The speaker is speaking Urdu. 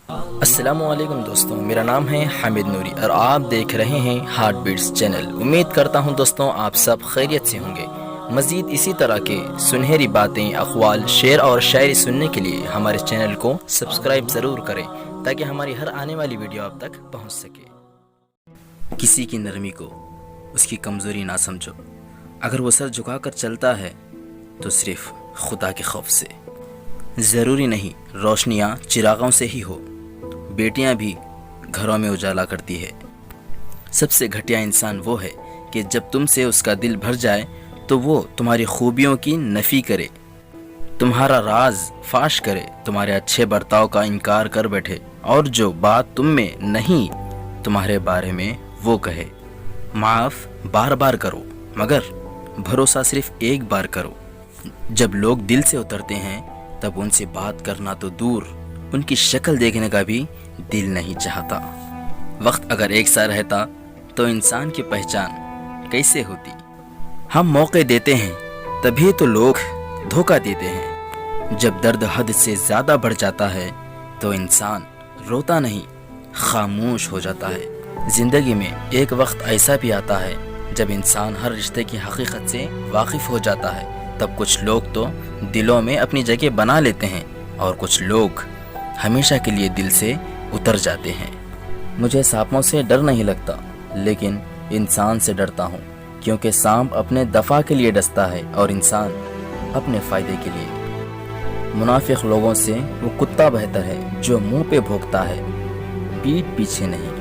السلام علیکم دوستوں، میرا نام ہے حامد نوری اور آپ دیکھ رہے ہیں ہارٹ بیٹس چینل۔ امید کرتا ہوں دوستوں آپ سب خیریت سے ہوں گے۔ مزید اسی طرح کے سنہری باتیں، اقوال، شعر اور شاعری سننے کے لیے ہمارے چینل کو سبسکرائب ضرور کریں تاکہ ہماری ہر آنے والی ویڈیو آپ تک پہنچ سکے۔ کسی کی نرمی کو اس کی کمزوری نہ سمجھو، اگر وہ سر جھکا کر چلتا ہے تو صرف خدا کے خوف سے۔ ضروری نہیں روشنیاں چراغوں سے ہی ہو، بیٹیاں بھی گھروں میں اجالا کرتی ہے۔ سب سے گھٹیا انسان وہ ہے کہ جب تم سے اس کا دل بھر جائے تو وہ تمہاری خوبیوں کی نفی کرے، تمہارا راز فاش کرے، تمہارے اچھے برتاؤ کا انکار کر بیٹھے، اور جو بات تم میں نہیں تمہارے بارے میں وہ کہے۔ معاف بار بار کرو مگر بھروسہ صرف ایک بار کرو۔ جب لوگ دل سے اترتے ہیں تب ان سے بات کرنا تو دور، ان کی شکل دیکھنے کا بھی دل نہیں چاہتا۔ وقت اگر ایک سا رہتا تو انسان کی پہچان کیسے ہوتی؟ ہم موقع دیتے ہیں تبھی تو لوگ دھوکہ دیتے ہیں۔ جب درد حد سے زیادہ بڑھ جاتا ہے تو انسان روتا نہیں، خاموش ہو جاتا ہے۔ زندگی میں ایک وقت ایسا بھی آتا ہے جب انسان ہر رشتے کی حقیقت سے واقف ہو جاتا ہے، تب کچھ لوگ تو دلوں میں اپنی جگہ بنا لیتے ہیں اور کچھ لوگ ہمیشہ کے لیے دل سے اتر جاتے ہیں۔ مجھے سانپوں سے ڈر نہیں لگتا لیکن انسان سے ڈرتا ہوں، کیونکہ سانپ اپنے دفاع کے لیے ڈستا ہے اور انسان اپنے فائدے کے لیے۔ منافق لوگوں سے وہ کتا بہتر ہے جو منہ پہ بھونکتا ہے، پیٹھ پیچھے نہیں۔